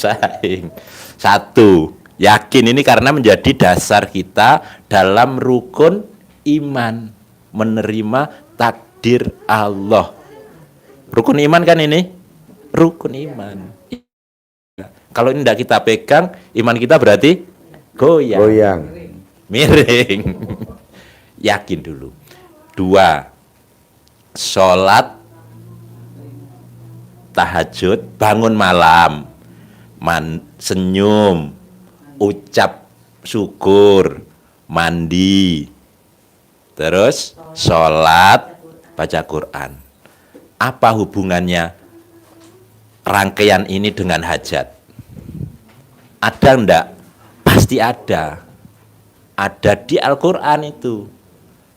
bersaing. Satu, yakin ini karena menjadi dasar kita dalam rukun iman, menerima takdir Allah. Rukun iman kan ini? Rukun iman. Kalau ini tidak kita pegang, iman kita berarti goyang. Miring. Yakin dulu. Dua, sholat tahajud, bangun malam, senyum, ucap syukur, mandi, terus sholat, baca Quran. Apa hubungannya rangkaian ini dengan hajat? Ada enggak? Pasti ada. Ada di Al-Quran itu.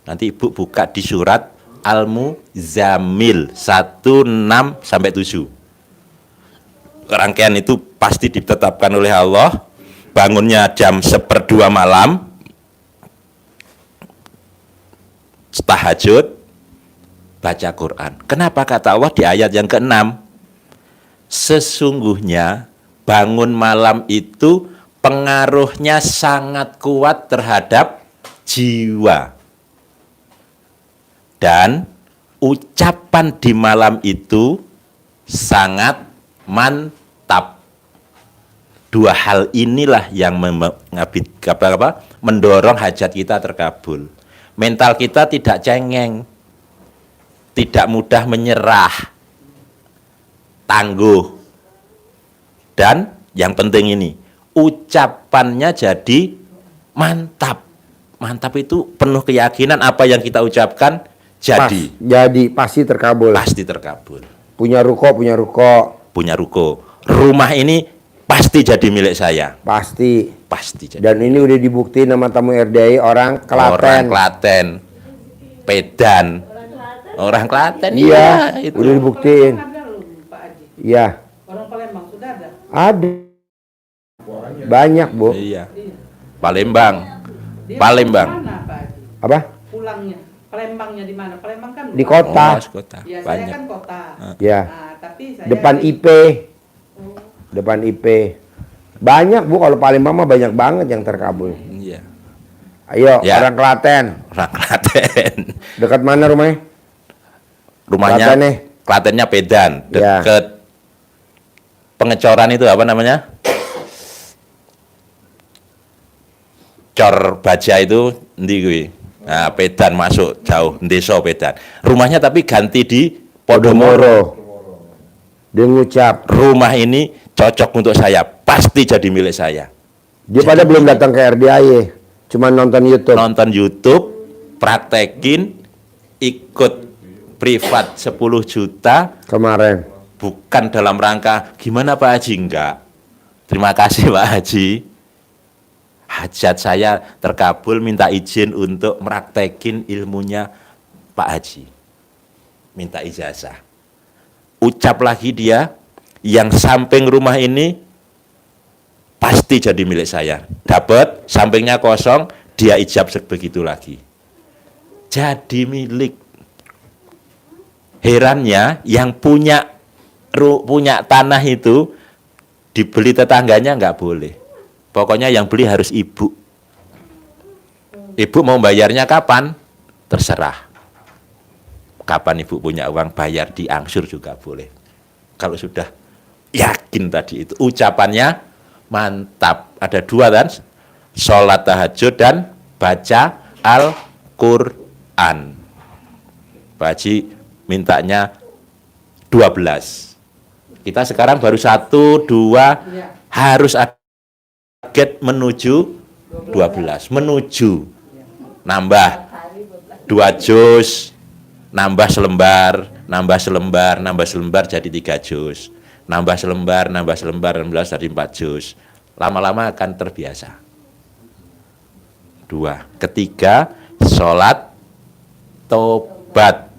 Nanti ibu buka di surat Al-Muzammil 1:6-7. Rangkaian itu pasti ditetapkan oleh Allah. Bangunnya jam 1:15 malam, tahajud, baca Quran. Kenapa kata Allah di ayat yang ke-6? Sesungguhnya bangun malam itu pengaruhnya sangat kuat terhadap jiwa. Dan ucapan di malam itu sangat mantap. Dua hal inilah yang mendorong hajat kita terkabul. Mental kita tidak cengeng, tidak mudah menyerah, tangguh. Dan yang penting ini, ucapannya jadi mantap. Mantap itu penuh keyakinan apa yang kita ucapkan jadi. Pasti terkabul. Pasti terkabul. Punya ruko. Punya ruko. Rumah ini pasti jadi milik saya. Pasti jadi. Dan ini udah dibuktiin sama tamu RDI orang Klaten. Pedan. Orang Klaten. Iya, itu. Udah dibuktiin. Iya. Orang Palembang sudah ada? Ada. Banyak, Bu. Iya. Palembang. Mana, Pak Haji? Apa? Pulangnya. Palembangnya di mana? Palembang kan di kota. Kota. Ya, Banyak. saya kan kota. Ya. Nah, tapi saya Depan IP. Depan IP. Banyak, Bu, kalau Palembang mah banyak banget yang terkabul. Iya. Ayo, Ya. orang Klaten. Orang Klaten. Dekat mana rumahnya? Rumahnya Klaten nih. Klatennya Pedan, Ya. deket Pengecoran itu apa namanya? Cor Baja itu endi kuwi? Nah, Pedan masuk jauh, desa Pedan. Rumahnya tapi ganti di Podomoro. Dia ngucap, Rumah ini cocok untuk saya, pasti jadi milik saya. dia pada belum datang ke RDI, cuma nonton YouTube. Nonton YouTube, praktekin, ikut privat 10 juta Kemarin. bukan dalam rangka gimana Pak Haji, enggak. Terima kasih Pak Haji. Hajat saya terkabul, minta izin untuk meraktekin ilmunya Pak Haji. Minta ijazah. Ucap lagi dia, yang samping rumah ini pasti jadi milik saya. Dapat, sampingnya kosong, dia ijab begitu lagi. Jadi milik. Herannya yang punya tanah itu dibeli tetangganya nggak boleh. Pokoknya yang beli harus ibu. Ibu mau bayarnya kapan? Terserah. Kapan ibu punya uang bayar diangsur juga boleh. Kalau sudah yakin tadi itu ucapannya mantap. Ada dua kan? Sholat tahajud dan baca Al-Quran. Pak Haji mintanya 12. Kita sekarang baru 1, 2, harus target menuju 12. Menuju. Nambah 2 juz, nambah selembar, jadi 3 juz. Nambah selembar, 16 jadi 4 juz. Lama-lama akan terbiasa. 2. Ketiga, sholat tobat.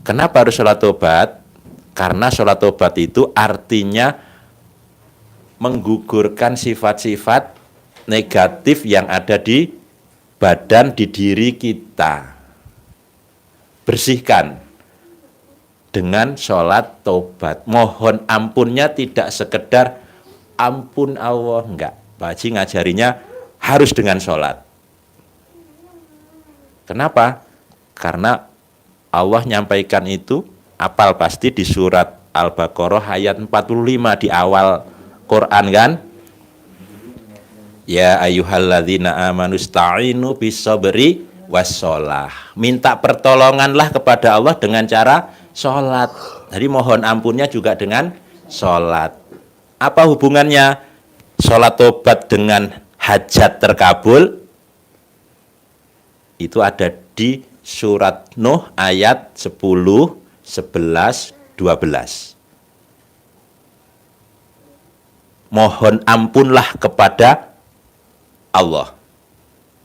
Kenapa harus sholat tobat? Karena sholat tobat itu artinya menggugurkan sifat-sifat negatif yang ada di badan, di diri kita. Bersihkan. dengan sholat tobat. Mohon ampunnya tidak sekedar ampun Allah, enggak. Pak Haji ngajarinya harus dengan sholat. Kenapa? Karena Allah nyampaikan itu, apal pasti di surat Al-Baqarah ayat 45 di awal Quran kan? Ya ayyuhalladzina amanu sta'inu bis-sabri was-shalah. Minta pertolonganlah kepada Allah dengan cara sholat. Jadi mohon ampunnya juga dengan sholat. Apa hubungannya sholat tobat dengan hajat terkabul? Itu ada di surat Nuh ayat 10, 11, 12. Mohon ampunlah kepada Allah.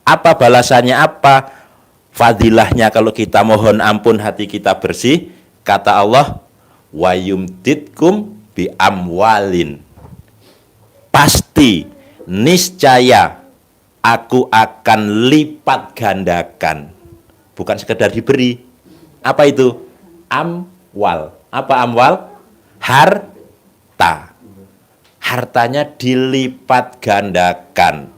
Apa balasannya, apa fadilahnya kalau kita mohon ampun hati kita bersih? Kata Allah, wa yumditkum bi amwalin. Pasti, niscaya aku akan lipat gandakan. Bukan sekedar diberi. Apa itu? Amwal. Apa amwal? Harta. Hartanya dilipat gandakan.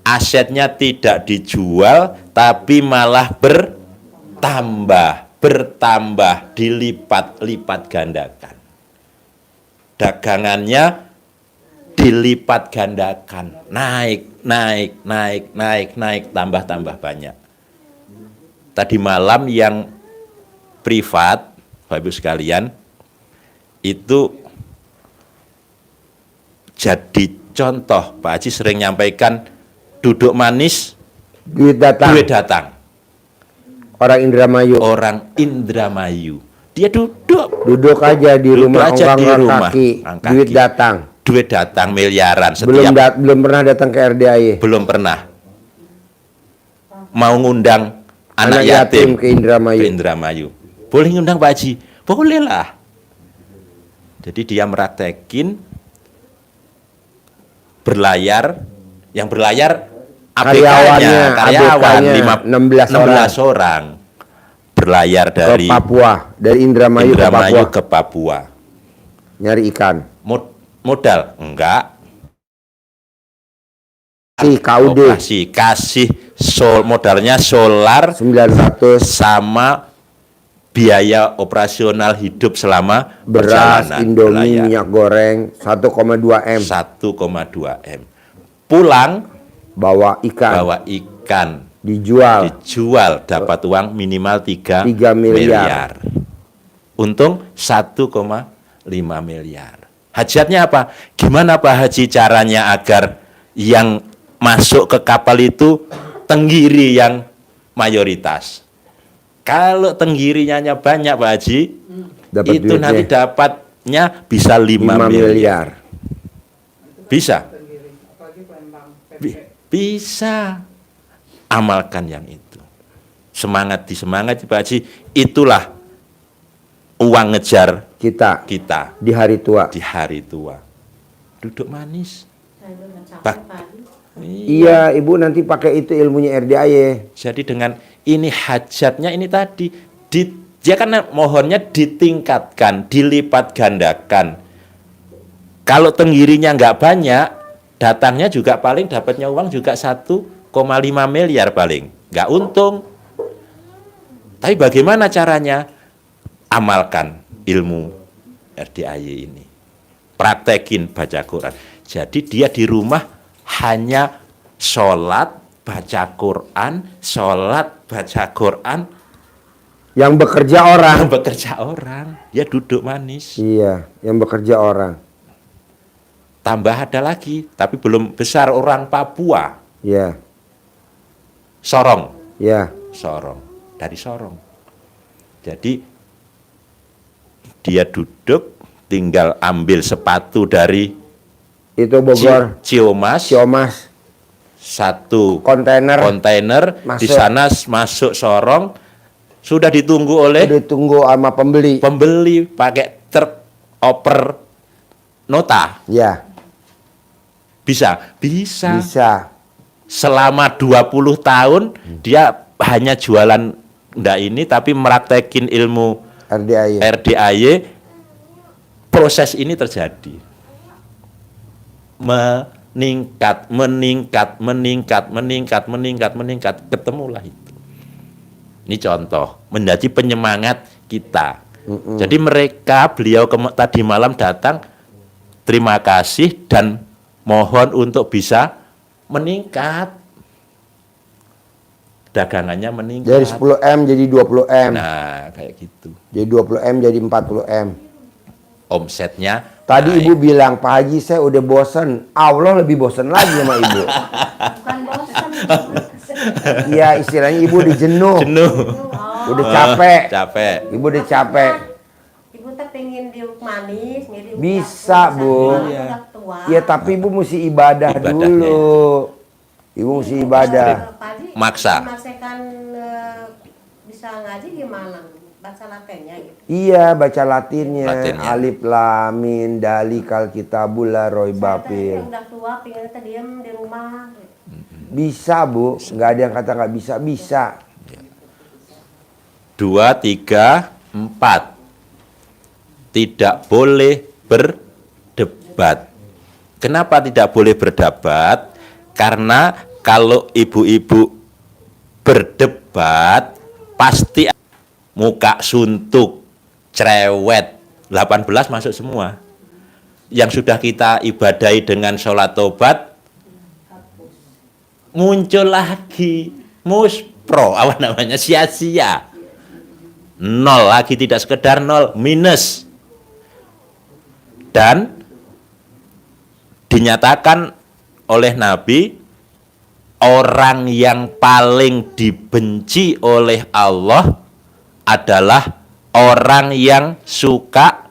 Asetnya tidak dijual, tapi malah bertambah, dilipat-lipat gandakan. Dagangannya dilipat gandakan, naik, tambah banyak. Tadi malam yang privat, Bapak Ibu sekalian, itu jadi contoh. Pak Haji sering nyampaikan, duduk manis, duit datang. Orang Indramayu. Dia duduk aja di rumah, kaki. Duit datang miliaran setiap. Belum pernah datang ke RDAY. Belum pernah. Mau ngundang anak yatim ke Indramayu. Boleh ngundang Pak Haji? Boleh lah. Jadi dia meraktekin berlayar, yang berlayar karyawan 16 orang berlayar dari Papua, dari Indramayu ke Papua. Nyari ikan. Modal enggak. Kasih modalnya solar 900 sama biaya operasional hidup selama beras, perjalanan. Indomie, minyak goreng 1,2 M. Pulang bawa ikan. Dijual dapat uang minimal 3 miliar. Untung 1,5 miliar. Hajatnya apa? Gimana Pak Haji caranya agar yang masuk ke kapal itu tenggiri yang mayoritas? Kalau tenggirinya banyak Pak Haji, itu nanti dapatnya bisa 5 miliar. Bisa? Bisa. Amalkan yang itu. Semangati Pak Haji. Itulah uang ngejar kita di hari tua. Duduk manis. Iya, Ibu nanti pakai itu ilmunya RDAY. Jadi dengan ini hajatnya ini tadi dia kan mohonnya ditingkatkan, dilipat gandakan. Kalau tenggirinya nggak banyak, datangnya juga paling dapatnya uang juga 1,5 miliar paling. Nggak untung. Tapi bagaimana caranya? Amalkan ilmu RDAY ini. Praktekin baca Quran. Jadi dia di rumah hanya sholat, baca Quran. Yang bekerja orang. Dia duduk manis. Iya, yang bekerja orang. Tambah ada lagi, tapi belum besar, orang Papua. Iya. Sorong. Iya. Dari Sorong. Jadi dia duduk, tinggal ambil sepatu dari itu Bogor. Ciomas. Satu kontainer di sana masuk Sorong, sudah ditunggu sama pembeli pakai truk oper nota. Ya. Bisa. Selama 20 tahun dia hanya jualan ini tapi meraktekin ilmu RDAY. RDAY proses ini terjadi. Meningkat, ketemulah itu. Ini contoh, menjadi penyemangat kita. Jadi beliau tadi malam datang, terima kasih dan mohon untuk bisa meningkat. Dagangannya meningkat. Dari 10M jadi 20M. Nah, kayak gitu. Jadi 20M jadi 40M. Omsetnya Tadi naik. Ibu bilang, Pak Haji saya udah bosen. Allah lebih bosen lagi sama Ibu. Bukan bosan. Iya, istilahnya Ibu udah jenuh. Jenuh. Udah capek. Capek. Ibu udah capek. Ibu teh pengen diuk manis, jadi Bisa, Bu. Udah tua. Ya tapi Ibu mesti ibadah Ibadahnya. dulu. Ibu mesti ibadah. Pak Haji, Maksa. Masakan bisa ngaji gimana? Baca latennya gitu. Iya, baca Latinnya. Latinnya. Alif lam mim dalikal kitabul la roy Saya teh bapil. udah tua, pengen teh diem di rumah. Bisa, Bu. Nggak ada yang kata nggak bisa. Bisa. 2, 3, 4. Tidak boleh berdebat. Kenapa tidak boleh berdebat? Karena kalau ibu-ibu berdebat pasti muka suntuk, cerewet, 18 masuk semua. Yang sudah kita ibadahi dengan sholat tobat muncul lagi, muspro, apa namanya, sia-sia. 0 lagi, tidak sekedar 0, minus. Dan dinyatakan oleh Nabi, orang yang paling dibenci oleh Allah adalah orang yang suka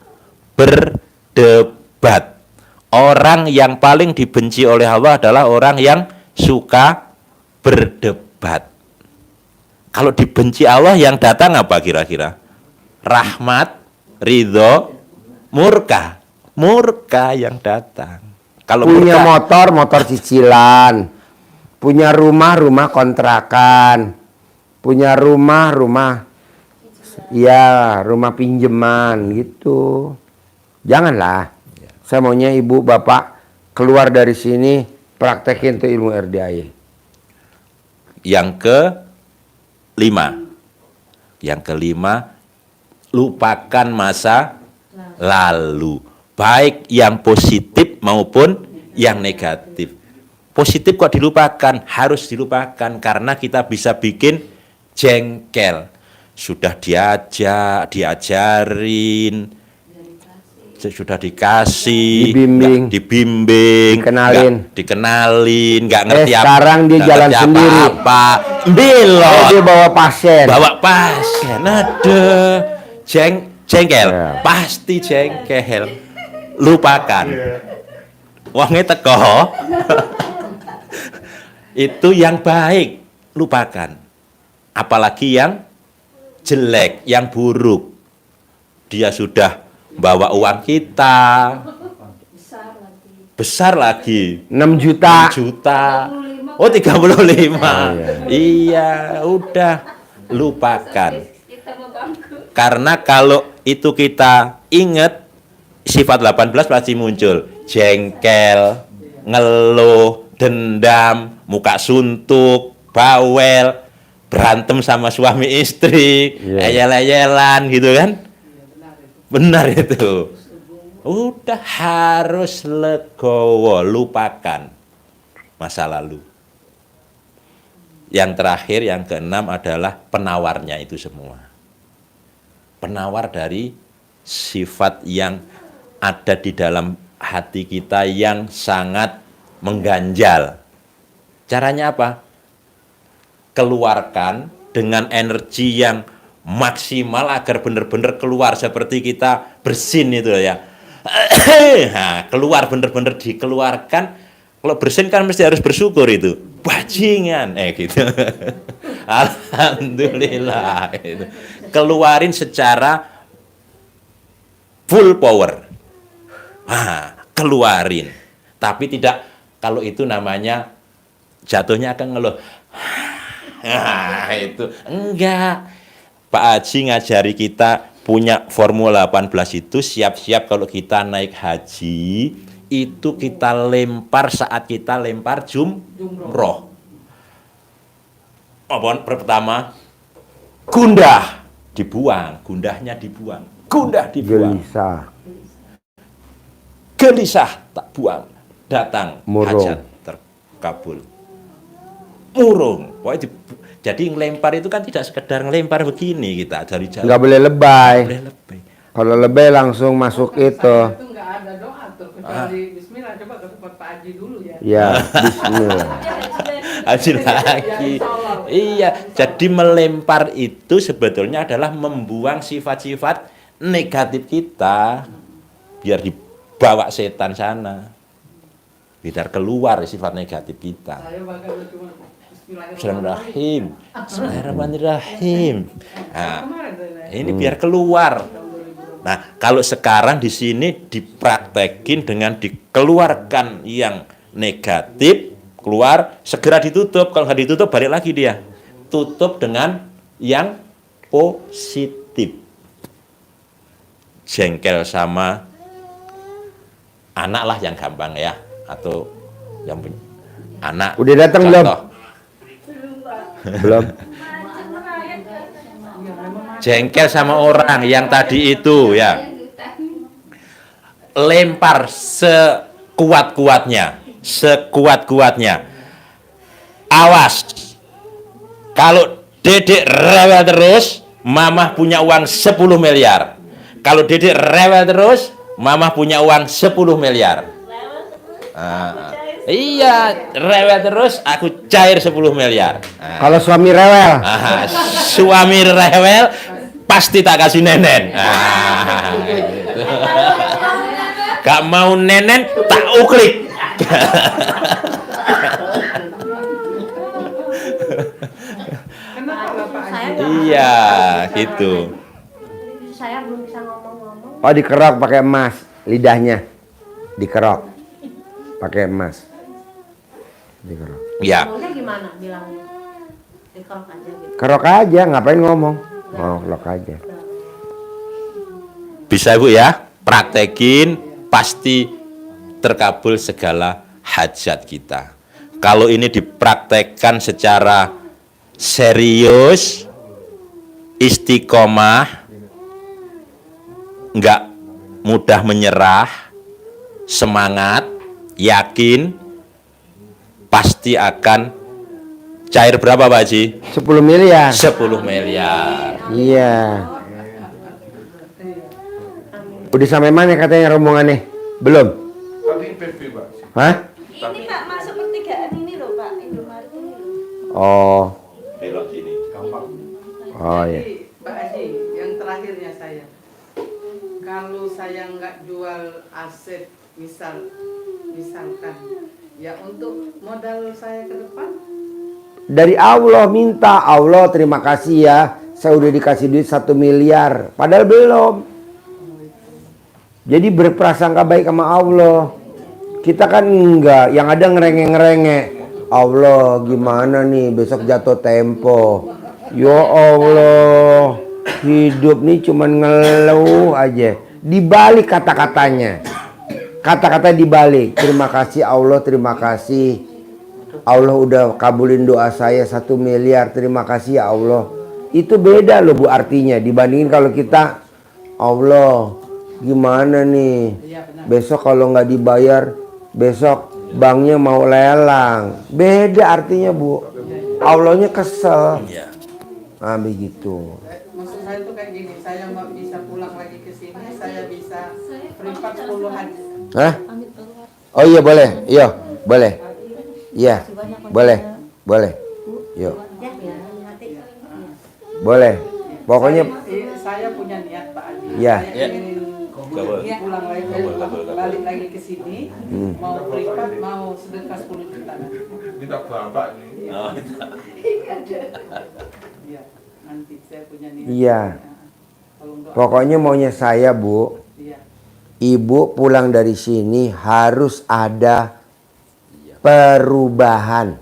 berdebat. Orang yang paling dibenci oleh Allah adalah orang yang suka berdebat. Kalau dibenci Allah, yang datang apa kira-kira? Rahmat, ridho, murka. Murka yang datang. Kalau Punya murka, motor cicilan. Punya rumah kontrakan. Punya rumah ya, rumah pinjaman gitu. Janganlah. Saya maunya Ibu, Bapak keluar dari sini praktekin tuh ilmu RDAY. yang kelima. Yang kelima, lupakan masa lalu. Baik yang positif maupun yang negatif. Positif kok dilupakan? Harus dilupakan karena kita bisa bikin jengkel. Sudah diajarin, sudah dikasih, dibimbing, dikenalin, nggak ngerti apa. Sekarang dia jalan sendiri. Apa? Belok. Dia bawa pasien. Ada jengkel, Ya. pasti jengkel. Lupakan. Wongnya teko. Itu yang baik, lupakan. Apalagi yang jelek, yang buruk. Dia sudah bawa uang kita besar lagi 6 juta. 6 juta. Oh, 35. Iya, udah lupakan. Karena kalau itu kita ingat, sifat 18 pasti muncul. Jengkel, ngeluh, dendam, muka suntuk, bawel, berantem sama suami istri, ayel-ayelan gitu kan. Benar itu. Udah harus legowo, lupakan masa lalu. Yang terakhir, yang keenam adalah penawarnya itu semua. Penawar dari sifat yang ada di dalam hati kita yang sangat mengganjal. Caranya apa? Keluarkan dengan energi yang maksimal agar benar-benar keluar seperti kita bersin itu ya. Nah, keluar benar-benar dikeluarkan. Kalau bersin kan mesti harus bersyukur itu. Bajingan gitu. Alhamdulillah itu. Keluarin secara full power. Keluarin. Tapi tidak, kalau itu namanya jatuhnya akan ngeluh. Itu enggak. Pak Haji ngajari kita punya Formula 18 itu siap-siap kalau kita naik haji itu kita lempar saat kita lempar jumroh. Apa pertama? Gundah dibuang, gundahnya dibuang, gundah dibuang. Gelisah tak buang, datang hajat terkabul. Murung. Jadi ngelempar itu kan tidak sekedar ngelempar begini kita dari jauh. Nggak boleh lebay. Boleh lebay. Kalau lebay langsung masuk Saya itu. itu nggak ada doa tuh kecuali Bismillah, coba ke tempat Pak Haji dulu ya. Ya, bismillah. Haji lagi. Iya, jadi melempar itu sebetulnya adalah membuang sifat-sifat negatif kita biar dibawa setan sana. Biar keluar sifat negatif kita. Saya bahkan cuma Bismillahirrahmanirrahim. Bismillahirrahmanirrahim. Nah, kemarin saya ini biar keluar. Nah, kalau sekarang di sini dipraktekin dengan dikeluarkan yang negatif, keluar, segera ditutup. Kalau nggak ditutup, balik lagi dia. Tutup dengan yang positif. Jengkel sama anak lah yang gampang ya. Atau yang anak. Udah datang belum? Belum. Jengkel sama orang yang tadi itu ya. Lempar sekuat-kuatnya, sekuat-kuatnya. Awas. Kalau Dedek rewel terus, Mamah punya uang 10 miliar. Kalau Dedek rewel terus, Mamah punya uang 10 miliar. Iya, rewel terus aku cair 10 miliar. Kalau suami rewel, Suami rewel pasti tak kasih nenen. Gitu. Gak mau nenen tak uklik. kenapa Pak Haji? Iya, gitu. Saya belum bisa ngomong-ngomong. oh dikerok pakai emas, lidahnya dikerok pakai emas, dikerok. Ya, Ngomongnya gimana bilangnya? Dikerok aja gitu. Kerok aja, ngapain ngomong? Oh, kerok aja. bisa Bu ya, praktekin pasti terkabul segala hajat kita. Kalau ini dipraktekkan secara serius, istiqomah, nggak mudah menyerah, semangat, yakin, pasti akan cair berapa Pak Haji? 10 miliar. 10 miliar. Iya. Udah sampai mana katanya rombongannya? Belum? Hah? Ini Pak masuk pertigaan ini loh Pak, Indomaret ini loh. Oh. Belok sini. Oh ya. Jadi, Pak Haji, yang terakhirnya saya, kalau saya nggak jual aset, misalkan, ya untuk modal saya ke depan, Dari Allah minta, Allah terima kasih ya, saya udah dikasih duit 1 miliar, padahal belum. Jadi berprasangka baik sama Allah. Kita kan enggak, yang ada ngerenge-ngerenge. Allah gimana nih besok jatuh tempo. Ya Allah, hidup nih cuman ngeluh aja. Dibalik kata-katanya. Kata-kata dibalik. Terima kasih Allah, terima kasih. Allah udah kabulin doa saya 1 miliar. Terima kasih ya Allah. Itu beda loh Bu artinya dibandingin kalau kita Allah gimana nih besok kalau nggak dibayar besok banknya mau lelang. Beda artinya Bu. Allahnya kesel. Nah begitu. maksud saya tuh kayak gini, saya nggak bisa pulang lagi ke sini, saya bisa privat 10 hari. Hah? Oh iya boleh. Iya boleh. Iya boleh. Boleh. Yuk. Ya, ya, hati. Boleh. Pokoknya Saya punya niat Pak Haji. Ya. Saya ingin pulang lagi, balik lagi ke sini, mau privat, mau sedekah 10 juta. Minta bapak nih. Iya, nanti saya punya niat. Iya. Kalau enggak, pokoknya maunya saya Bu, iya. Ibu pulang dari sini harus ada perubahan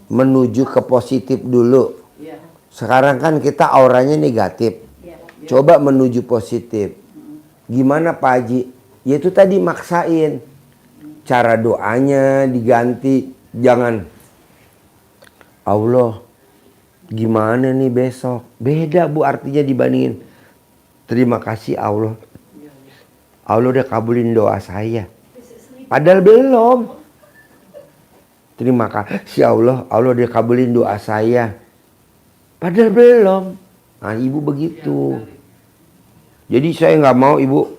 menuju ke positif dulu. Iya. Sekarang kan kita auranya negatif. Iya. Coba menuju positif. Gimana Pak Haji? Ya itu tadi maksain. Cara doanya diganti. Jangan, Allah gimana nih besok? Beda Bu artinya dibandingin. Terima kasih Allah. Allah udah kabulin doa saya. Padahal belum. Terima kasih Allah. Allah udah kabulin doa saya. Padahal belum. Nah ibu begitu. Jadi saya nggak mau ibu.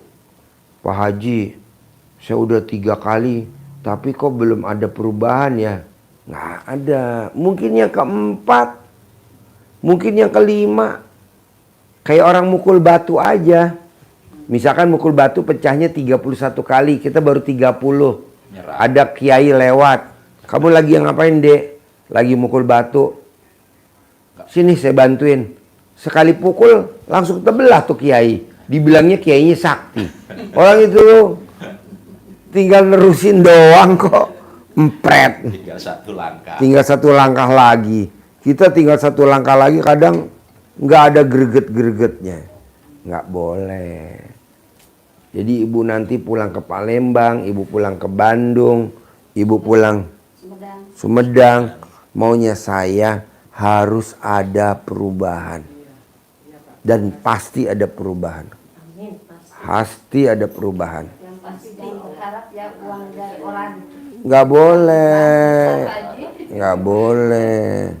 Pak Haji, saya udah 3 kali. Tapi kok belum ada perubahan ya? Nggak ada. Mungkin yang keempat. Mungkin yang kelima. Kayak orang mukul batu aja. Misalkan mukul batu pecahnya 31 kali. Kita baru 30. Nyerah. Ada kiai lewat. Kamu lagi yang ngapain dek? Lagi mukul batu. Sini saya bantuin. Sekali pukul langsung terbelah tuh kiai. Dibilangnya kiainya sakti. Orang itu tinggal nerusin doang kok. Empret. Tinggal 1 langkah. Tinggal 1 langkah lagi. Kita tinggal 1 langkah lagi kadang nggak ada greget-gregetnya. Nggak boleh. Jadi ibu nanti pulang ke Palembang, ibu pulang ke Bandung, ibu pulang Sumedang. Maunya saya harus ada perubahan. Dan pasti ada perubahan. Amin, pasti. Pasti ada perubahan. Yang pasti berharap ya uang dari orang. Nggak boleh. Nggak boleh.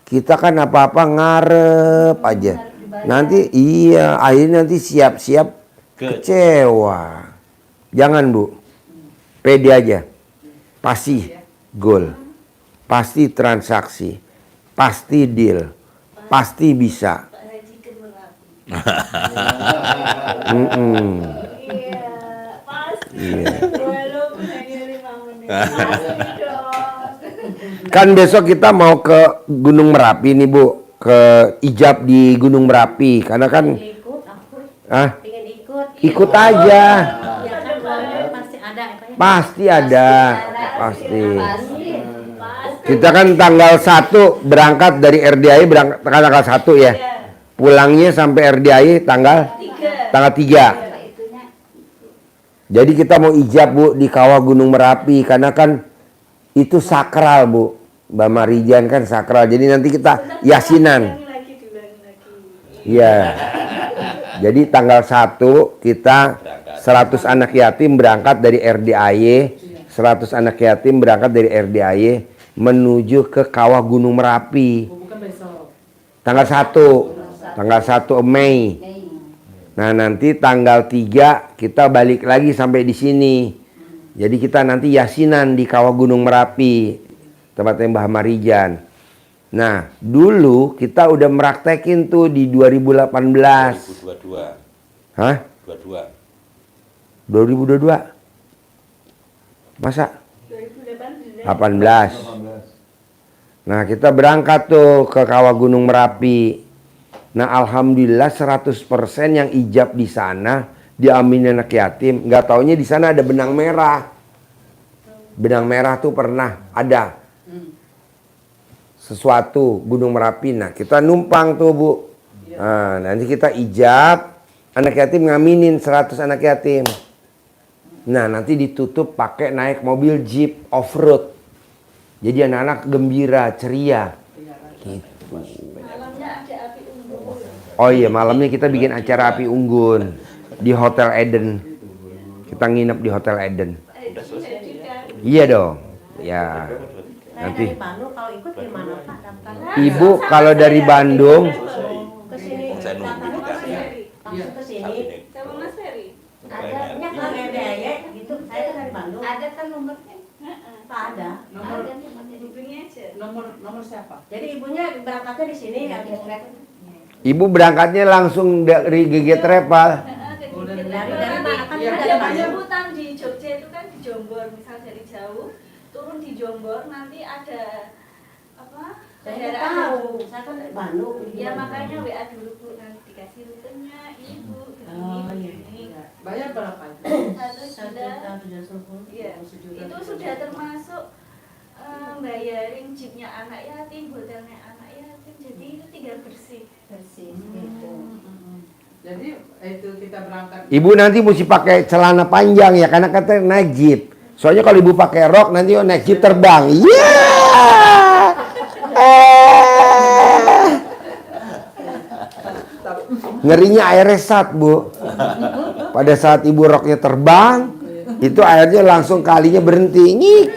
Kita kan apa-apa ngarep aja. Nanti iya, akhirnya nanti siap-siap kecewa. Jangan Bu. Pede aja. Pasti goal. Pasti transaksi. Pasti deal. Pasti bisa. Pak Haji kan merapi. Iya, pasti. Iya. Walaupun hanya 5 menit. Pasti dong. Kan besok kita mau ke Gunung Merapi nih Bu. Ke ijab di Gunung Merapi. Karena kan Ikut, aku pengen ikut. ikut aja. Ya kan uangnya pasti ada. Pasti ada. Pasti. Pasti. Kita kan tanggal 1 berangkat dari RDAI berangkat tanggal 1 ya. Pulangnya sampai RDAI tanggal 3. Jadi kita mau ijab Bu di Kawah Gunung Merapi karena kan itu sakral Bu. Mbak Marijan kan sakral. Jadi nanti kita yasinan. Diulangi lagi. Iya. Jadi tanggal 1 kita 100 anak yatim berangkat dari RDAY. 100 anak yatim berangkat dari RDAY menuju ke Kawah Gunung Merapi. Bukan besok. Tanggal 1. Tanggal 1 Mei. Nah, nanti tanggal 3 kita balik lagi sampai di sini. Jadi kita nanti yasinan di Kawah Gunung Merapi. Tempatnya Mbah Marijan. Nah, dulu kita udah meraktekin tuh di 2018. 2022. Hah? 22. 2022? Masa? 18. Nah, kita berangkat tuh ke Kawah Gunung Merapi. Nah, alhamdulillah 100% yang ijab di sana diaminin anak yatim. Nggak taunya di sana ada benang merah. Benang merah tuh pernah ada sesuatu Gunung Merapi. Nah, kita numpang tuh Bu. Nah, nanti kita ijab, anak yatim ngaminin 100 anak yatim. Nah, nanti ditutup pakai naik mobil jeep off-road. Jadi anak-anak gembira, ceria. Gitu. Malamnya ada api unggun. Oh iya, malamnya kita bikin acara api unggun di Hotel Eden. Kita nginep di Hotel Eden. Iya dong. Ya. Saya Nanti dari Bandung kalau ikut gimana Pak daftarnya? Ibu kalau dari Bandung Ke sini Saya nunggu di datangnya sana. langsung ke sini. Sama Mas Ferry. Adanya ke RDAY gitu. Saya kan dari Bandung. Ada kan nomornya? Pak ada. Nomor Ada nomornya, hubungi aja. nomor siapa? Jadi ibunya berangkatnya di sini ya. Ibu berangkatnya langsung dari GG Travel. Dari mana kan Iya, dari Ada Bandung. penjemputan di Jogja itu kan di Jombor, misal dari jauh turun di Jombor nanti ada apa? Saya nggak tahu. Saya kan dari Bandung. Ya makanya WA dulu Bu, nanti dikasih rutenya Ibu begini. Bayar berapa itu? 1 juta. Iya. Itu sudah termasuk bayarin jeepnya anak yatim, hotelnya anak yatim. Jadi itu tinggal bersih. Bersih gitu. Jadi itu kita berangkat. Ibu nanti mesti pakai celana panjang ya, karena katanya naik jeep. Soalnya kalau ibu pakai rok nanti naik jeep terbang. Iya. Ngerinya air resat, Bu. Pada saat ibu roknya terbang, itu airnya langsung kalinya berhenti. Ngik.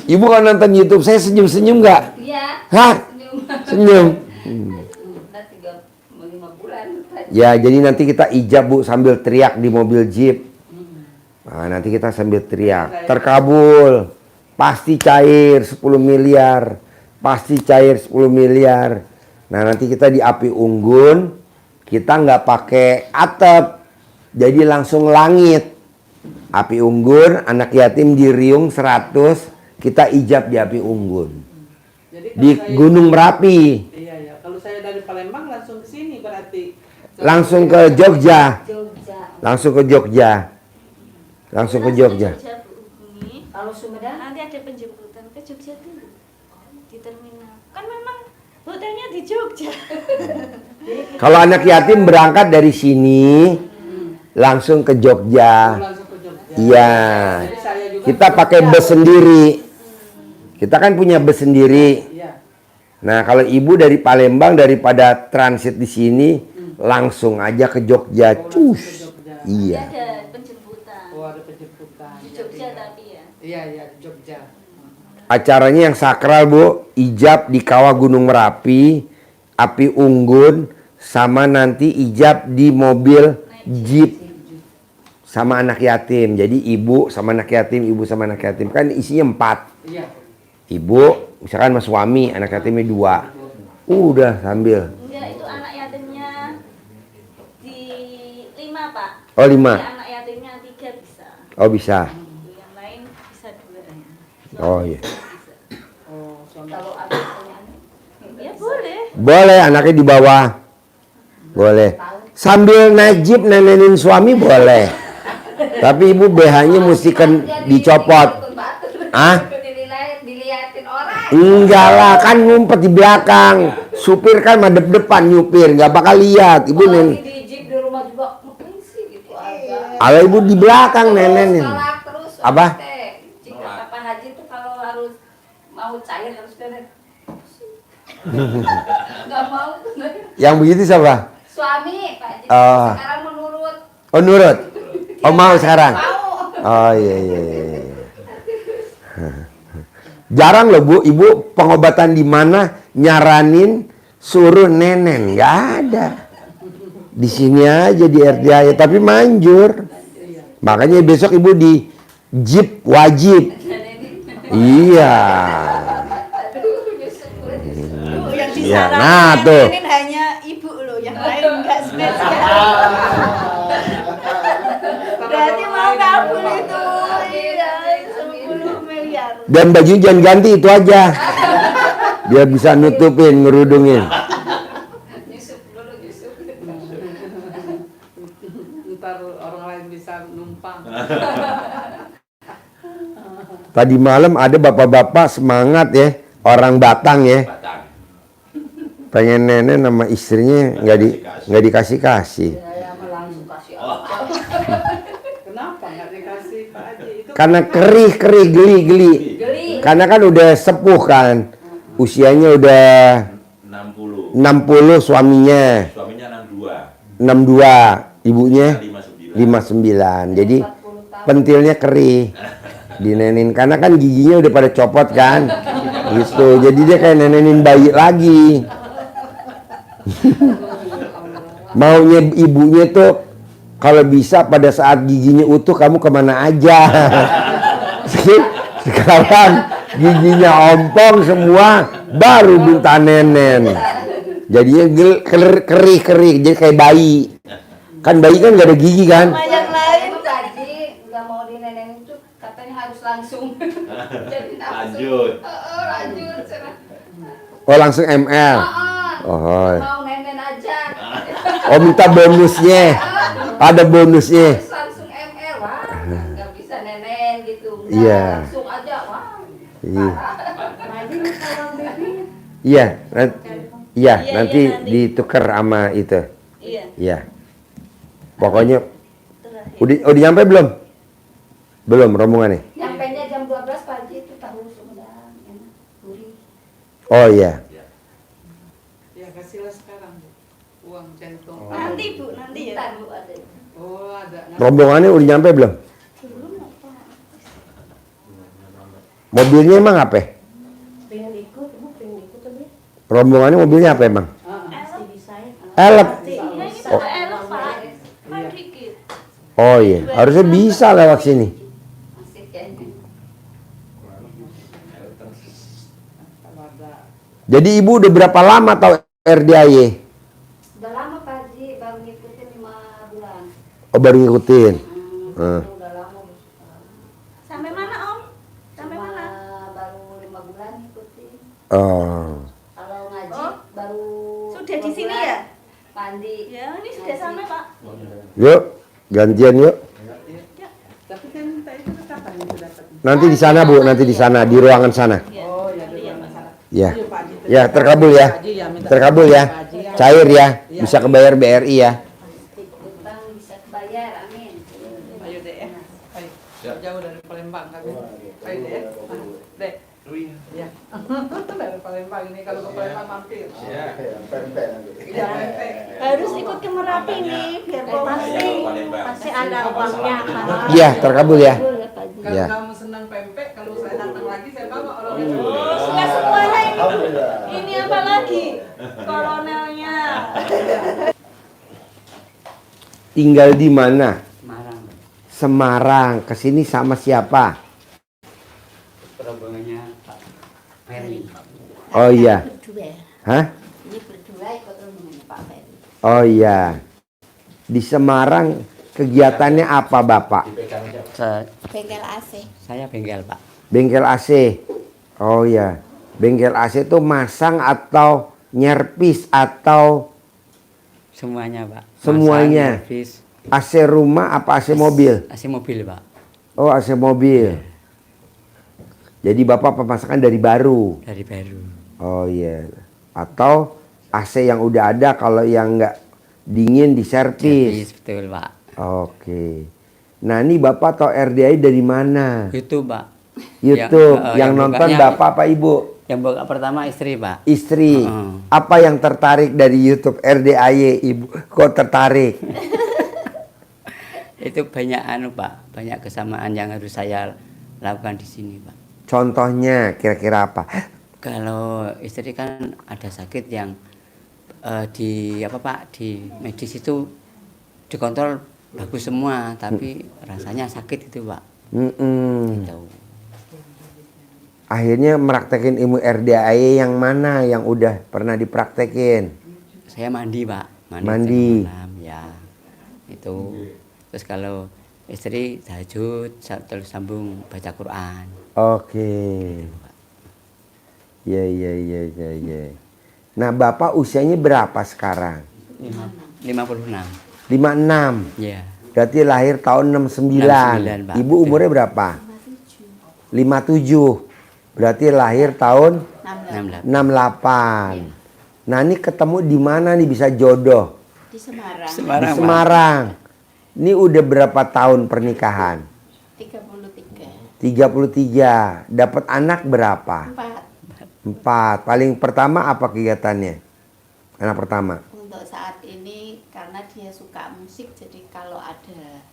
Ibu kalau nonton YouTube saya senyum-senyum nggak? Iya. Hah? Senyum. Udah 3-5 bulan. Ya, jadi nanti kita ijab, Bu, sambil teriak di mobil jeep. Nah, nanti kita sambil teriak. Terkabul. Pasti cair 10 miliar. Pasti cair 10 miliar. Nah, nanti kita di api unggun. Kita nggak pakai atap. Jadi langsung langit. Api unggun, anak yatim di Riung 100. Kita ijab di api unggun. Jadi kalau Di saya- Gunung Merapi. Iya ya. Kalau saya dari Palembang langsung ke sini berarti. Langsung ke Jogja. Jogja. Langsung ke Jogja. Langsung ke Jogja. Bu Umi. Kalau Sumedang Nanti ada penjemputan ke Jogja dulu di terminal. Kan memang hotelnya di Jogja. Kalau anak yatim berangkat dari sini langsung ke Jogja. Langsung ke Jogja. Iya. Jadi saya juga Kita ke pakai Jogja. bus sendiri. Kita kan punya bus sendiri. Iya. Nah, kalau ibu dari Palembang daripada transit di sini langsung aja ke Jogja. Oh, langsung ke Cus. Jogja. Iya. Ada penjemputan. Oh, ada penjemputan. Di Jogja tapi ya. Iya, iya, di Jogja. Acaranya yang sakral, Bu, ijab di Kawah Gunung Merapi, api unggun, sama nanti ijab di mobil jeep sama anak yatim. Jadi ibu sama anak yatim, ibu sama anak yatim. Kan isinya 4. Iya. Ibu, misalkan sama suami, anak yatimnya 2. Udah sambil. Enggak, itu anak yatimnya di 5, Pak. Oh, 5. Jadi anak yatimnya 3 bisa. Oh, bisa. Yang lain bisa 2. Oh, iya. Oh, suami. Kalau ada pertanyaan, ya boleh. Boleh anaknya di bawah. Boleh. Sambil naik jeep nenenin suami boleh. Tapi ibu BH-nya mesti kan dicopot. Ah? Dilihatin orang. Enggak lah, kan ngumpet di belakang. Supir kan madep depan nyupir, nggak bakal lihat. Ibu Kalau nen. di jeep di rumah juga ngapain sih gitu aja. Kalau ibu di belakang nenenin. Salah terus. Apa? Jika Papa Haji itu kalau harus mau cair harus beres. Nggak mau. Yang begitu siapa? Suami Pak Haji Oh. sekarang menurut. Oh, nurut. Oh, mau sekarang. Mau. Oh, iya, iya, iya. Jarang loh, Bu, ibu pengobatan di mana nyaranin suruh nenen, nggak ada. Di sini aja di RDA, tapi manjur. Makanya besok ibu di jeep wajib. Iya. Yang Iya, disarankan nah, tuh. ini hanya ibu loh, yang lain enggak spesial. Berarti mau kabul itu, iya, 10 miliar. Dan baju jangan ganti itu aja. Biar bisa nutupin, ngerudungin. Yusuf dulu Yusuf. Ntar orang lain bisa numpang. Tadi malam ada bapak-bapak semangat ya, orang Batang ya. Batang. Pengen nenek sama istrinya nggak dikasih-kasih. Saya langsung kasih apa? Kenapa nggak dikasih Pak Haji? Itu Karena kerih geli. Geli. Karena kan udah sepuh kan. Usianya udah 60. 60 suaminya. Suaminya 62. 62, ibunya 59. 59. Jadi pentilnya kerih. Dinenin karena kan giginya udah pada copot kan. Gitu. Jadi dia kayak nenenin bayi lagi. Maunya ibunya tuh kalau bisa pada saat giginya utuh kamu kemana aja. Sekarang giginya ompong semua baru minta nenen. Jadinya kerih jadi kayak bayi. Kan bayi kan gak ada gigi kan. Sama yang lain. Itu tadi nggak mau dinenenin itu katanya harus langsung. Jadi Lanjut. lanjut. Oh langsung ML. Oh, Mau nenen aja. oh minta bonusnya. Ada bonusnya. Terus langsung ML. Wah, nggak bisa nenen gitu. Iya. Langsung aja. Wah. Iya. Lagi kalau baby Iya, iya Iya, nanti nanti. ditukar sama itu. Iya. Iya. Pokoknya Terakhir. udah nyampe belum? Belum rombongannya. Nyampainya jam 12 pagi itu tahu Sumedang enak, gurih. Oh iya. Ya kasihlah sekarang Bu. Uang centong. Nanti Bu, nanti ya. Bentar, Bu, ada. Oh ada. Rombongannya udah nyampe belum? Belum apa? Mobilnya emang apa? Pengen ikut, Bu, pengen ikut tapi Rombongannya mobilnya apa emang? pasti bisa ya. Elep. Iya, ini Oh. baru elok Pak. Kan dikit. Oh iya, harusnya bisa lewat sini. Masih kayaknya. Kalau ada. Jadi ibu udah berapa lama tahu RDAY? Udah lama Pak Haji, baru ngikutin 5 bulan. Oh baru ngikutin. Hmm. Udah lama Bu. Sampai mana Om? Sampai Cuma mana? baru 5 bulan ngikutin. Oh. Kalau ngaji Oh. baru Sudah di 2 sini bulan. ya? Mandi. Ya, ini sudah sampai Pak. Yuk, gantian yuk. Tapi kan minta itu kapan itu dapat? Nanti di sana Bu, nanti di sana di ruangan sana. Oh ya di luar masalah. Ya. Iya, Pak Haji. Ya, terkabul ya. Pak Haji minta Terkabul ya. Pak Haji ya. Cair ya. Iya. Bisa kebayar BRI ya. Utang bisa bayar, amin. Ayo deh ya. Ayo. Jauh dari Palembang kan. Ayo deh ya. Dek. Ya. Dari Palembang ini kalau ke Palembang mampir. Iya. Pempek. Harus ikut ke Merapi nih biar pasti ada uangnya kan. Iya, terkabul ya. Kalau Ya. kamu senang pempek, kalau saya datang lagi saya bawa orang itu. Oh, suka semuanya ini. Ini apa lagi? Kolonelnya. Tinggal di mana? Semarang, Semarang. Kesini sama siapa? rombongannya Pak Ferry. Oh iya. Berdua. Hah? Ini berdua ikut rombongannya Pak Ferry. Oh iya. Di Semarang kegiatannya apa Bapak? Bengkel AC. Saya bengkel Pak. Bengkel AC. Oh iya. Bengkel AC itu masang atau nyerpis atau Semuanya Pak. Semuanya. Masang, servis, AC rumah apa AC mobil? AC mobil Pak. Oh AC mobil. Jadi Bapak pemasangan dari baru. Dari baru. Oh iya. Atau AC yang udah ada kalau yang nggak dingin diservis. Servis, betul Pak. Oke. Nah ini Bapak tahu RDI dari mana? YouTube Pak. YouTube. Yang- Yang yang nonton bukanya- Bapak apa Ibu? Yang buka pertama istri Pak. Istri. Heeh. Apa yang tertarik dari YouTube RDAY Ibu? Kok tertarik? Itu banyak Pak, banyak kesamaan yang harus saya lakukan di sini Pak. Contohnya kira-kira apa? Kalau istri kan ada sakit yang di apa Pak, di medis itu dikontrol bagus semua, tapi rasanya sakit itu Pak. Mm-mm. Gitu. Akhirnya meraktekin ilmu RDAY yang mana yang udah pernah dipraktekin? Saya mandi Pak, Mandi. tengah malam ya. Itu. Terus kalau istri tahajud terus sambung baca Quran. Oke. Ya. Nah, Bapak usianya berapa sekarang? 56. 56. Ya. Berarti lahir tahun 69. 69, Pak. Ibu umurnya berapa? 57. Berarti lahir tahun 68. 68. Nah, ini ketemu di mana nih bisa jodoh? Di Semarang. Di Semarang, Pak. Semarang. Ini udah berapa tahun pernikahan? 33. 33. Dapat anak berapa? 4. 4. Paling pertama apa kegiatannya? Anak pertama. Untuk saat ini karena dia suka musik, jadi kalau ada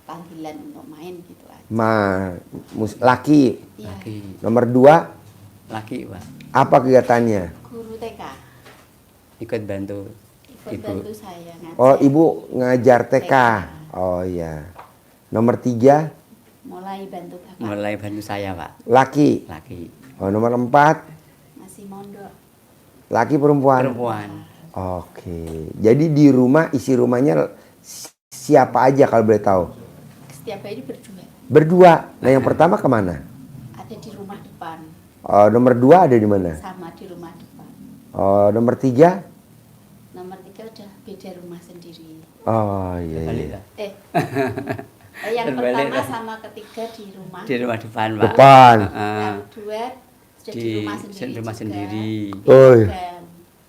panggilan untuk main gitu aja. Laki. Iya. Laki, Nomor 2, laki Pak. apa kegiatannya? Guru TK. Ikut bantu Ikut Ibu. bantu saya ngajar. Oh, ibu ngajar TK. Oh iya. Nomor 3, Mulai bantu bapak. Mulai bantu saya Pak. laki. Laki. Oh, nomor 4, Masih mondok. laki perempuan. Perempuan. Oke. Jadi di rumah isi rumahnya siapa aja kalau boleh tahu? Setiap hari berdua. Berdua. Nah, yang pertama kemana? Ada di rumah depan. Oh, nomor 2 ada di mana? Sama di rumah depan. Oh, nomor 3? Nomor 3 udah beda rumah sendiri. Oh iya. Balik, iya. Pak. Yang Terbalik, pertama Pak. sama ketiga di rumah. Di rumah depan Pak. Depan. Yang kedua sudah di Di rumah sendiri. rumah juga. sendiri. Oh, iya. Dan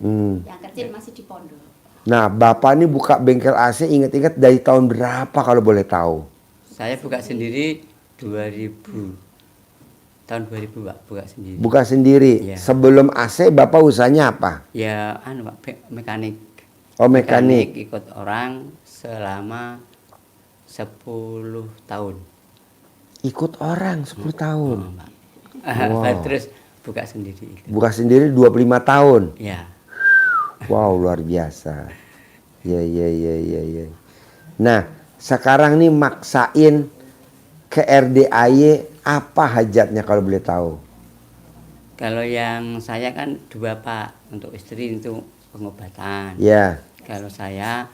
Hmm. yang kecil masih di pondok. Nah, Bapak ini buka bengkel AC ingat-ingat dari tahun berapa kalau boleh tahu? Saya buka sendiri 2000. Tahun 2000 Pak, buka sendiri. Buka sendiri. Iya. Sebelum AC Bapak usahanya apa? Ya Pak, mekanik. Oh, mekanik. Ikut orang selama 10 tahun. Ikut orang 10 tahun. Pak. Wow. Terus buka sendiri. Buka sendiri 25 tahun. Ya. Wow, luar biasa. Ya. Nah, sekarang nih maksain ke RDAY apa hajatnya kalau boleh tahu? Kalau yang saya kan 2 Pak, untuk istri itu pengobatan. Ya. Kalau saya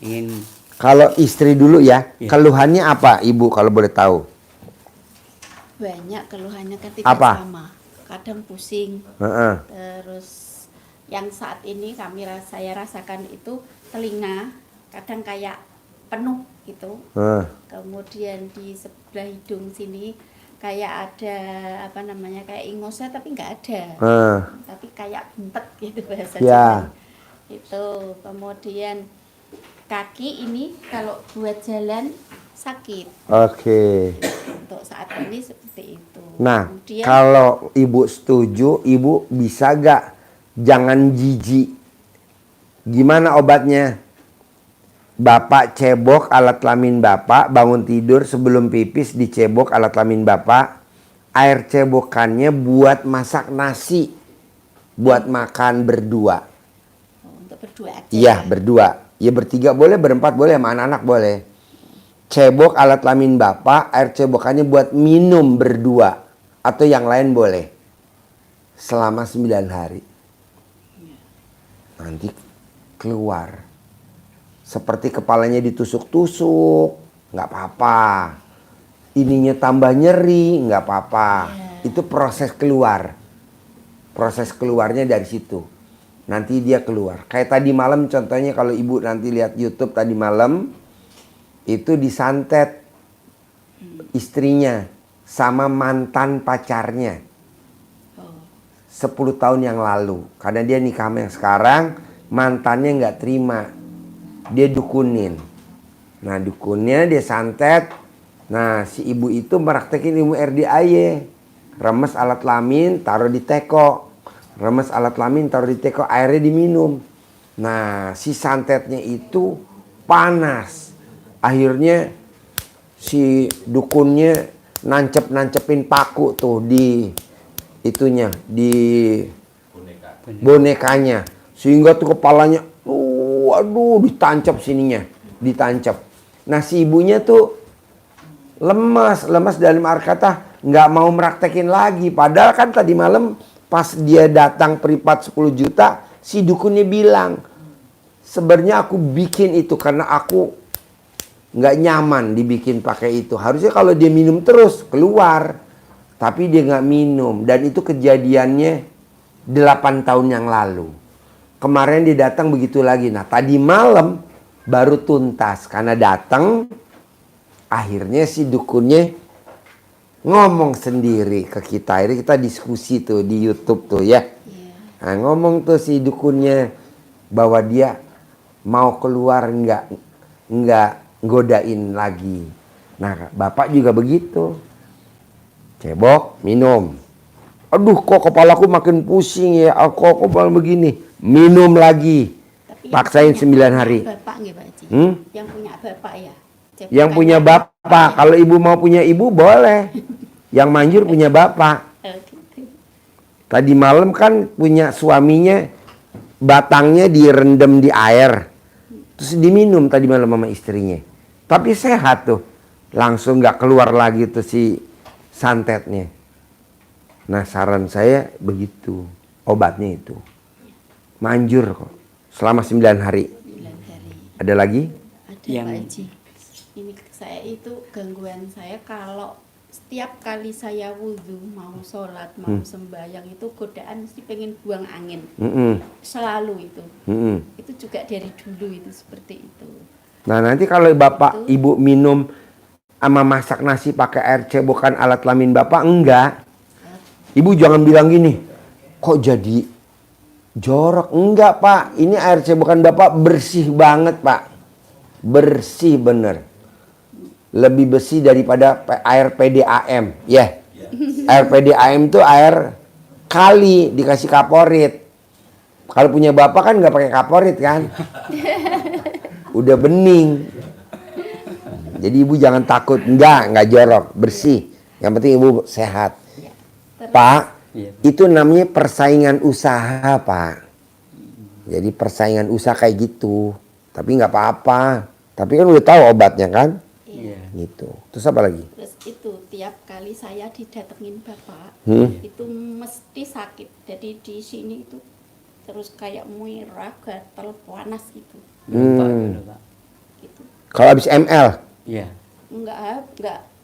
ingin Kalau istri dulu ya, Ya. keluhannya apa Ibu kalau boleh tahu? Banyak keluhannya kan tidak Apa? sama. Kadang pusing. Heeh. Terus yang saat ini saya rasakan itu telinga kadang kayak penuh gitu. Kemudian di sebelah hidung sini kayak ada apa namanya kayak ingosnya tapi nggak ada. Tapi kayak bentek gitu bahasa Ya. Jawa. Itu kemudian kaki ini kalau buat jalan sakit. Oke. Untuk saat ini seperti itu. Nah, Kemudian kalau Ibu setuju, Ibu bisa gak jangan jijik? Gimana obatnya? Bapak cebok alat kelamin Bapak, bangun tidur sebelum pipis dicebok alat kelamin Bapak. Air cebokannya buat masak nasi, buat makan berdua. untuk berdua aja. Iya, berdua. Ya bertiga boleh, berempat boleh, sama anak-anak boleh. Cebok alat kelamin Bapak, air cebokannya buat minum berdua. Atau yang lain boleh. Selama 9 hari. Nanti keluar. Seperti kepalanya ditusuk-tusuk, nggak apa-apa. Ininya tambah nyeri, nggak apa-apa. Itu proses keluar. Proses keluarnya dari situ. Nanti dia keluar. Kayak tadi malam contohnya kalau Ibu nanti lihat YouTube tadi malam. Itu disantet istrinya sama mantan pacarnya 10 tahun yang lalu. Karena dia nikah sama yang sekarang, mantannya nggak terima, dia dukunin. Nah dukunnya dia santet. Nah si ibu itu meraktekin ilmu RDAY. Remes alat kelamin taruh di teko, remes alat kelamin taruh di teko, airnya diminum. Nah si santetnya itu panas. Akhirnya si dukunnya nancepin paku tuh di itunya, di bonekanya, sehingga tuh kepalanya waduh ditancap sininya, ditancap. Nah si ibunya tuh lemas dalam arti kata nggak mau meraktekin lagi. Padahal kan tadi malam pas dia datang privat 10 juta, si dukunnya bilang sebenarnya aku bikin itu karena aku nggak nyaman dibikin pakai itu. Harusnya kalau dia minum terus keluar, tapi dia nggak minum. Dan itu kejadiannya 8 tahun yang lalu. Kemarin dia datang begitu lagi. Nah tadi malam baru tuntas karena datang. Akhirnya si dukunnya ngomong sendiri ke kita. Akhirnya kita diskusi tuh di YouTube tuh ya. Nah, ngomong tuh si dukunnya bahwa dia mau keluar nggak godain lagi. Nah bapak juga begitu. Cebok, minum. Aduh kok kepalaku makin pusing ya. Kok malah begini. Minum lagi. Tapi Paksain 9 hari. Bapak nggih Pak Haji. Yang punya bapak ya. Yang punya bapak. Kalau ibu mau punya ibu boleh. Yang manjur punya bapak. Tadi malam kan punya suaminya, batangnya direndam di air. Terus diminum tadi malam sama istrinya. Tapi sehat tuh. Langsung nggak keluar lagi tuh si santetnya. Nah saran saya begitu. Obatnya itu. Manjur kok. Selama 9 hari. 9 hari. Ada lagi? Ada Pak Haji. Ini saya itu gangguan saya kalau setiap kali saya wudhu, mau sholat, mau sembahyang itu godaan mesti pengen buang angin. Selalu itu. Itu juga dari dulu itu seperti itu. Nah nanti kalau bapak ibu minum sama masak nasi pakai air cebokan alat kelamin bapak enggak. Ibu jangan bilang gini, kok jadi Jorok enggak Pak, ini air cebokan Bapak bersih banget Pak. Bersih bener. Lebih bersih daripada air PDAM. Ya. Air PDAM itu air kali dikasih kaporit. Kalau punya Bapak kan nggak pakai kaporit kan? Udah bening. Jadi Ibu jangan takut, enggak jorok, bersih. Yang penting Ibu sehat. Pak, itu namanya persaingan usaha Pak. Jadi persaingan usaha kayak gitu. Tapi nggak apa-apa. Tapi kan udah tahu obatnya kan? Iya. Gitu. Terus apa lagi? Terus itu tiap kali saya didatengin bapak, itu mesti sakit. Jadi di sini itu terus kayak merah, gatal, panas gitu. Lupa dulu, Pak. Gitu. Kalau habis ML? Iya. Enggak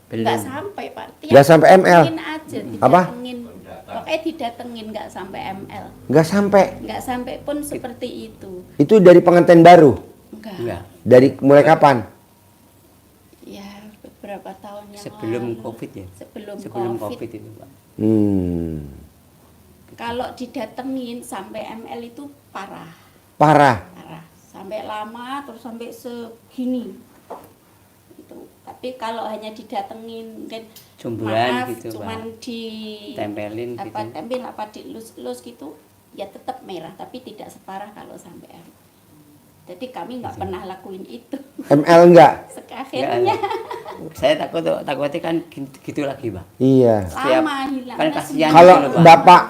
Belum. sampai Pak. Nggak sampai ML? Didatengin aja, Apa? didatengin. Pokoknya didatengin nggak sampai ML. Nggak sampai. Nggak sampai pun seperti itu. Itu dari pengantin baru? Enggak. Dari mulai kapan? Ya beberapa tahun yang Sebelum lalu. COVID ya? Sebelum COVID itu, Pak. Kalau didatengin sampai ML itu parah. Parah. Sampai lama terus sampai segini. Itu. Tapi kalau hanya didatengin kan Jumburan maaf, gitu, cuman Pak. di Tempelin apa gitu. tempel apa dilus-lus gitu ya tetap merah tapi tidak separah kalau sampai ML. Jadi kami nggak pernah lakuin itu. ML enggak? Akhirnya Saya takutnya kan gitu lagi, Pak. Iya. lama hilang. kan kasihan Kalau gitu loh, Pak. Bapak,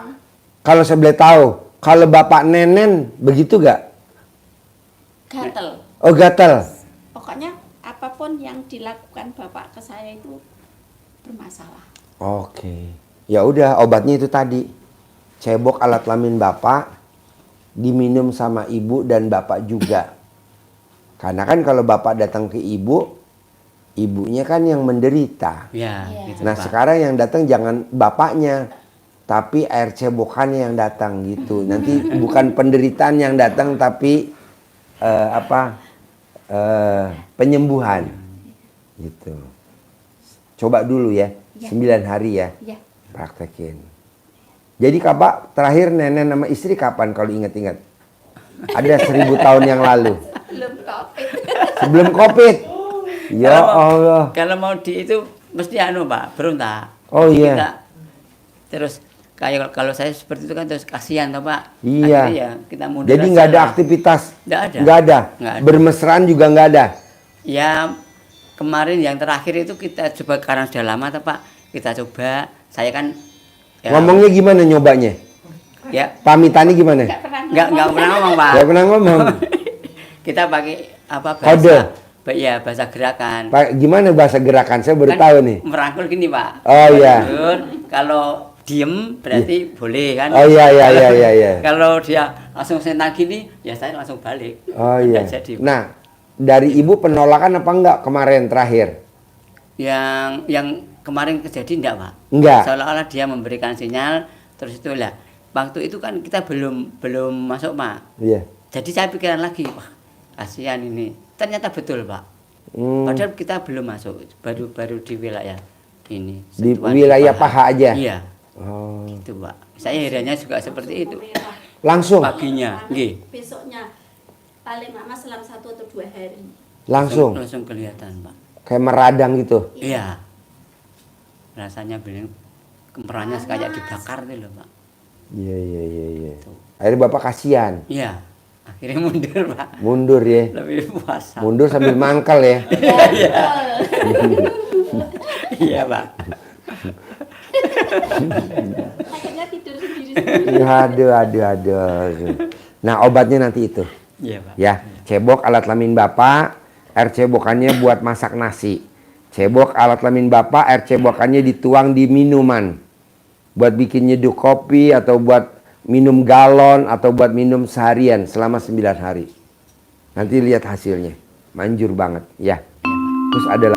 kalau saya boleh tahu, kalau Bapak nenen begitu gak? gatel. Oh gatal. Pokoknya apapun yang dilakukan bapak ke saya itu bermasalah. Oke. Ya udah obatnya itu tadi. Cebok alat kelamin Bapak diminum sama ibu dan Bapak juga. Karena kan kalau Bapak datang ke ibu, ibunya kan yang menderita. Ya, Iya. gitu, Nah Pak. sekarang yang datang jangan bapaknya, tapi air cebokannya yang datang gitu. Nanti bukan penderitaan yang datang, tapi penyembuhan gitu. Coba dulu ya, Ya. 9 hari ya, Ya, praktekin. Jadi Bapak terakhir nenek sama istri kapan kalau ingat-ingat? Ada 1000 tahun yang lalu. belum COVID. Sebelum COVID. Ya Kalau mau- Allah. Kalau mau di itu mesti Pak, berontak. Oh, Jadi iya. kita terus kayak kalau saya seperti itu kan terus kasihan toh, Pak. Iya. Akhirnya ya kita mundur. Jadi aja nggak ada lah. aktivitas? Nggak ada. Nggak ada? Nggak ada. Bermesraan juga nggak ada? Ya kemarin yang terakhir itu kita coba karena sudah lama toh, Pak. Kita coba. Saya kan ya, Ngomongnya gimana nyobanya? ya Pamitannya gimana? nggak pernah ngomong, Pak. Nggak pernah ngomong. Kita pakai apa Kode. Ya bahasa gerakan. Pak, gimana bahasa gerakan? Saya baru Kan tahu nih. merangkul gini, Pak. Oh, iya. Merangkul. Kalau diem berarti boleh kan? Oh iya iya Kalau- iya iya. Kalau dia langsung sentak gini, ya saya langsung balik. Oh iya. Nggak jadi. Nah, dari ibu penolakan apa enggak kemarin terakhir? Yang kemarin kejadian enggak, Pak? Enggak. Seolah-olah dia memberikan sinyal, terus itulah. Waktu itu kan kita belum masuk, Pak. Iya. Jadi saya pikiran lagi, wah kasihan ini. Ternyata betul, Pak. Hmm, Padahal kita belum masuk, baru di wilayah ini. di Sentuhan wilayah paha aja. Iya, Oh. itu, Pak. Saya herannya juga seperti itu. Langsung, Paginya, nggih. Besoknya paling lama selang 1 atau 2 hari. langsung Langsung kelihatan, Pak. kayak meradang gitu. Iya. Rasanya benar kemerahannya kayak dibakar itu loh, Pak. Iya iya iya iya. Akhirnya Bapak kasihan, Iya. Akhirnya mundur, Pak. mundur ya. Lebih puasa. Mundur sambil mangkal ya. Iya, Pak. Akhirnya tidur sendiri. Aduh. Nah, obatnya nanti itu. Iya, Pak. Ya, cebok alat kelamin Bapak, air cebokannya buat masak nasi. Cebok alat kelamin Bapak, air cebokannya dituang di minuman. Buat bikin nyeduh kopi atau buat minum galon atau buat minum seharian selama 9 hari. Nanti lihat hasilnya. Manjur banget, ya. Terus ada